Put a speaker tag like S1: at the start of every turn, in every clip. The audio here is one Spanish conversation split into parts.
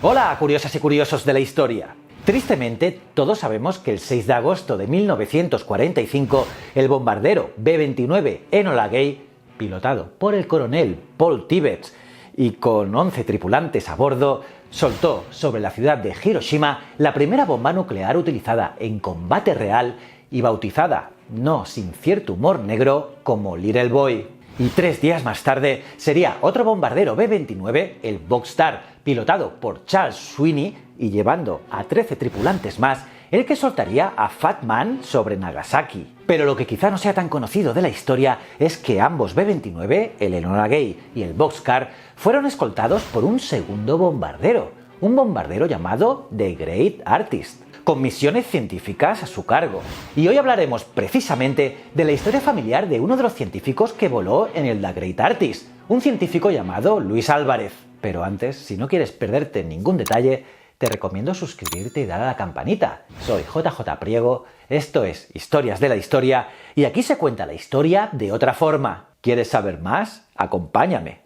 S1: Hola, curiosas y curiosos de la historia. Tristemente, todos sabemos que el 6 de agosto de 1945, el bombardero B-29 Enola Gay, pilotado por el coronel Paul Tibbets y con 11 tripulantes a bordo, soltó sobre la ciudad de Hiroshima la primera bomba nuclear utilizada en combate real y bautizada, no sin cierto humor negro, como Little Boy. Y 3 días más tarde sería otro bombardero B-29, el Bockstar, pilotado por Charles Sweeney y llevando a 13 tripulantes más, el que soltaría a Fat Man sobre Nagasaki. Pero lo que quizá no sea tan conocido de la historia es que ambos B-29, el Enola Gay y el Bockscar, fueron escoltados por un segundo bombardero, un bombardero llamado The Great Artist, con misiones científicas a su cargo. Y hoy hablaremos precisamente de la historia familiar de uno de los científicos que voló en el The Great Artist, un científico llamado Luis Álvarez. Pero antes, si no quieres perderte ningún detalle, te recomiendo suscribirte y dar a la campanita. Soy JJ Priego, esto es Historias de la Historia y aquí se cuenta la historia de otra forma. ¿Quieres saber más? Acompáñame.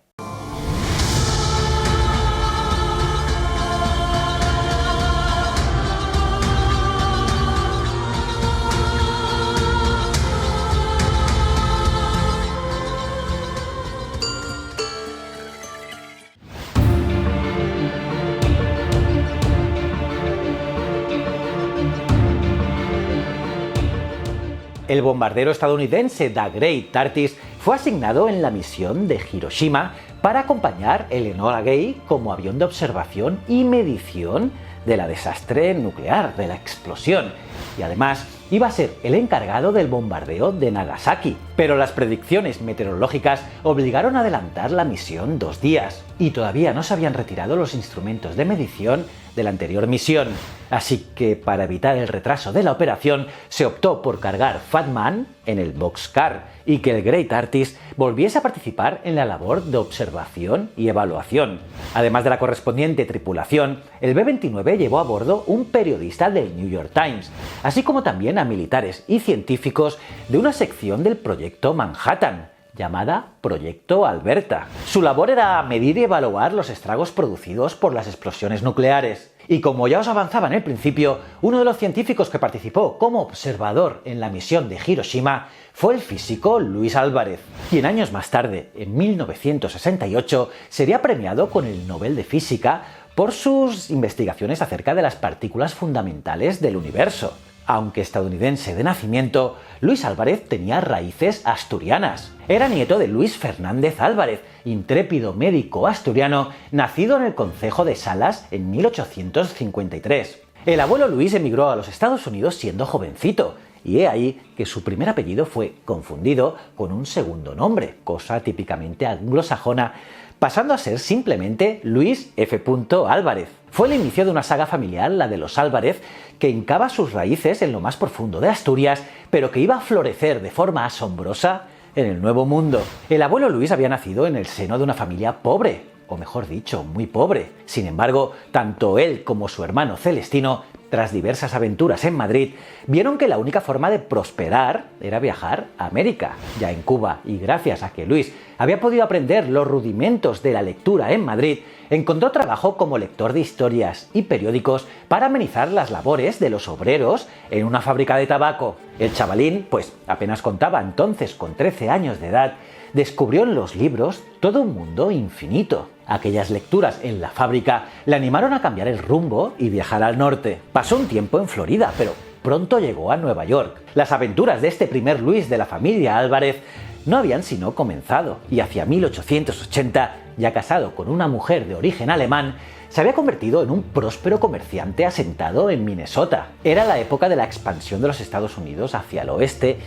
S1: El bombardero estadounidense The Great Artist fue asignado en la misión de Hiroshima para acompañar el Enola Gay como avión de observación y medición de la desastre nuclear, de la explosión, y además iba a ser el encargado del bombardeo de Nagasaki. Pero las predicciones meteorológicas obligaron a adelantar la misión 2 días, y todavía no se habían retirado los instrumentos de medición de la anterior misión. Así que para evitar el retraso de la operación se optó por cargar Fat Man en el Bockscar y que el Great Artist volviese a participar en la labor de observación y evaluación. Además de la correspondiente tripulación, el B-29 llevó a bordo un periodista del New York Times, así como también a militares y científicos de una sección del Proyecto Manhattan, llamada Proyecto Alberta. Su labor era medir y evaluar los estragos producidos por las explosiones nucleares. Y como ya os avanzaba en el principio, uno de los científicos que participó como observador en la misión de Hiroshima fue el físico Luis Álvarez, quien años más tarde, en 1968, sería premiado con el Nobel de Física por sus investigaciones acerca de las partículas fundamentales del universo. Aunque estadounidense de nacimiento, Luis Álvarez tenía raíces asturianas. Era nieto de Luis Fernández Álvarez, intrépido médico asturiano, nacido en el concejo de Salas en 1853. El abuelo Luis emigró a los Estados Unidos siendo jovencito, y he ahí que su primer apellido fue confundido con un segundo nombre, cosa típicamente anglosajona, pasando a ser simplemente Luis F. Álvarez. Fue el inicio de una saga familiar, la de los Álvarez, que hincaba sus raíces en lo más profundo de Asturias, pero que iba a florecer de forma asombrosa en el Nuevo Mundo. El abuelo Luis había nacido en el seno de una familia pobre, o mejor dicho, muy pobre. Sin embargo, tanto él como su hermano Celestino, tras diversas aventuras en Madrid, vieron que la única forma de prosperar era viajar a América, ya en Cuba, y gracias a que Luis había podido aprender los rudimentos de la lectura en Madrid, encontró trabajo como lector de historias y periódicos para amenizar las labores de los obreros en una fábrica de tabaco. El chavalín, pues apenas contaba entonces con 13 años de edad, descubrió en los libros todo un mundo infinito. Aquellas lecturas en la fábrica le animaron a cambiar el rumbo y viajar al norte. Pasó un tiempo en Florida, pero pronto llegó a Nueva York. Las aventuras de este primer Luis de la familia Álvarez no habían sino comenzado, y hacia 1880, ya casado con una mujer de origen alemán, se había convertido en un próspero comerciante asentado en Minnesota. Era la época de la expansión de los Estados Unidos hacia el oeste,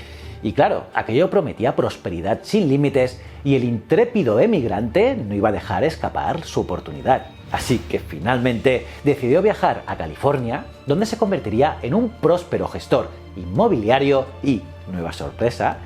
S1: y claro, aquello prometía prosperidad sin límites y el intrépido emigrante no iba a dejar escapar su oportunidad. Así que finalmente decidió viajar a California, donde se convertiría en un próspero gestor inmobiliario y, nueva sorpresa,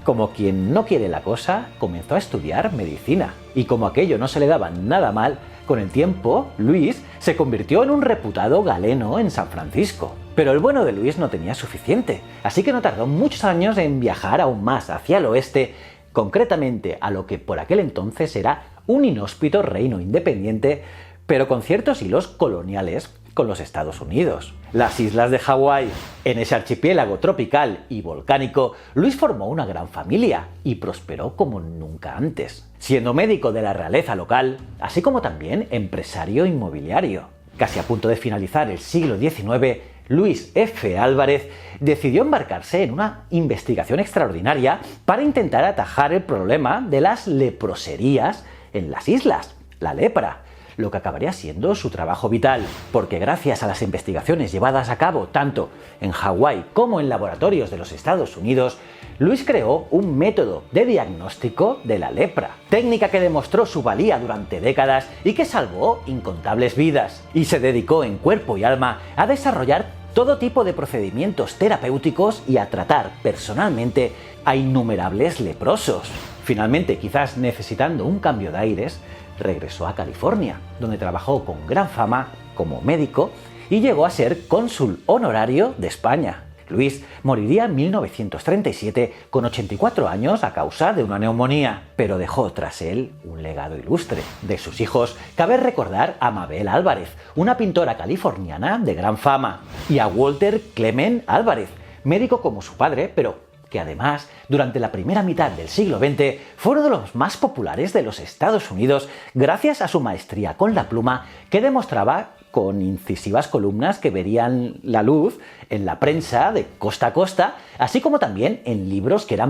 S1: como quien no quiere la cosa, comenzó a estudiar medicina. Y como aquello no se le daba nada mal, con el tiempo, Luis se convirtió en un reputado galeno en San Francisco. Pero el bueno de Luis no tenía suficiente, así que no tardó muchos años en viajar aún más hacia el oeste, concretamente a lo que por aquel entonces era un inhóspito reino independiente, pero con ciertos hilos coloniales con los Estados Unidos. Las islas de Hawái. En ese archipiélago tropical y volcánico, Luis formó una gran familia y prosperó como nunca antes, siendo médico de la realeza local, así como también empresario inmobiliario. Casi a punto de finalizar el siglo XIX, Luis F. Álvarez decidió embarcarse en una investigación extraordinaria para intentar atajar el problema de las leproserías en las islas, la lepra, lo que acabaría siendo su trabajo vital, porque gracias a las investigaciones llevadas a cabo tanto en Hawái como en laboratorios de los Estados Unidos, Luis creó un método de diagnóstico de la lepra, técnica que demostró su valía durante décadas y que salvó incontables vidas, y se dedicó en cuerpo y alma a desarrollar todo tipo de procedimientos terapéuticos y a tratar personalmente a innumerables leprosos. Finalmente, quizás necesitando un cambio de aires, regresó a California, donde trabajó con gran fama como médico y llegó a ser cónsul honorario de España. Luis moriría en 1937 con 84 años a causa de una neumonía, pero dejó tras él un legado ilustre. De sus hijos, cabe recordar a Mabel Álvarez, una pintora californiana de gran fama, y a Walter Clement Álvarez, médico como su padre, pero que además, durante la primera mitad del siglo XX, fue uno de los más populares de los Estados Unidos gracias a su maestría con la pluma que demostraba con incisivas columnas que verían la luz en la prensa de costa a costa, así como también en libros que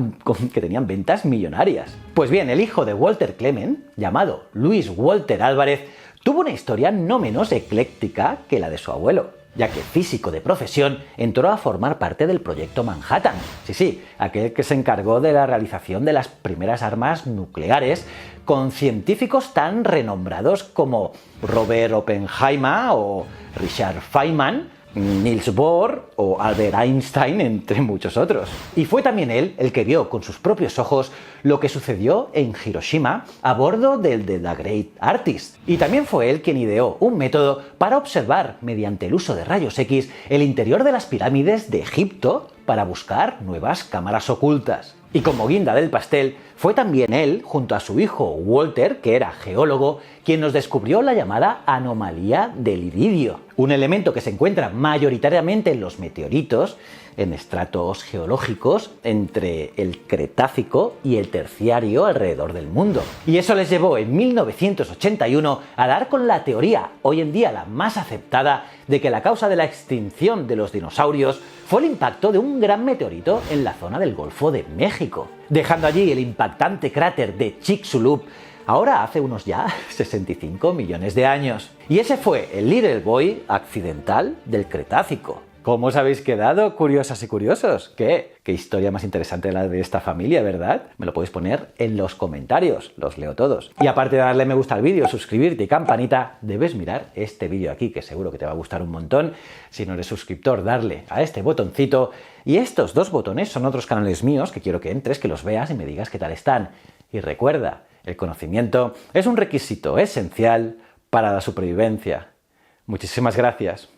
S1: tenían ventas millonarias. Pues bien, el hijo de Walter Clement, llamado Luis Walter Álvarez, tuvo una historia no menos ecléctica que la de su abuelo, ya que físico de profesión entró a formar parte del proyecto Manhattan. Sí, aquel que se encargó de la realización de las primeras armas nucleares, con científicos tan renombrados como Robert Oppenheimer o Richard Feynman, Niels Bohr o Albert Einstein, entre muchos otros. Y fue también él el que vio con sus propios ojos lo que sucedió en Hiroshima a bordo del The Great Artist. Y también fue él quien ideó un método para observar, mediante el uso de rayos X, el interior de las pirámides de Egipto para buscar nuevas cámaras ocultas. Y como guinda del pastel, fue también él, junto a su hijo Walter, que era geólogo, quien nos descubrió la llamada anomalía del iridio, un elemento que se encuentra mayoritariamente en los meteoritos, en estratos geológicos entre el Cretácico y el Terciario alrededor del mundo. Y eso les llevó en 1981 a dar con la teoría, hoy en día la más aceptada, de que la causa de la extinción de los dinosaurios fue el impacto de un gran meteorito en la zona del Golfo de México, dejando allí el impactante cráter de Chicxulub, ahora hace unos ya 65 millones de años. Y ese fue el Little Boy accidental del Cretácico. ¿Cómo os habéis quedado, curiosas y curiosos? ¿Qué historia más interesante la de esta familia, ¿verdad? Me lo podéis poner en los comentarios, los leo todos. Y aparte de darle me gusta al vídeo, suscribirte y campanita, debes mirar este vídeo aquí, que seguro que te va a gustar un montón. Si no eres suscriptor, darle a este botoncito. Y estos dos botones son otros canales míos que quiero que entres, que los veas y me digas qué tal están. Y recuerda, el conocimiento es un requisito esencial para la supervivencia. Muchísimas gracias.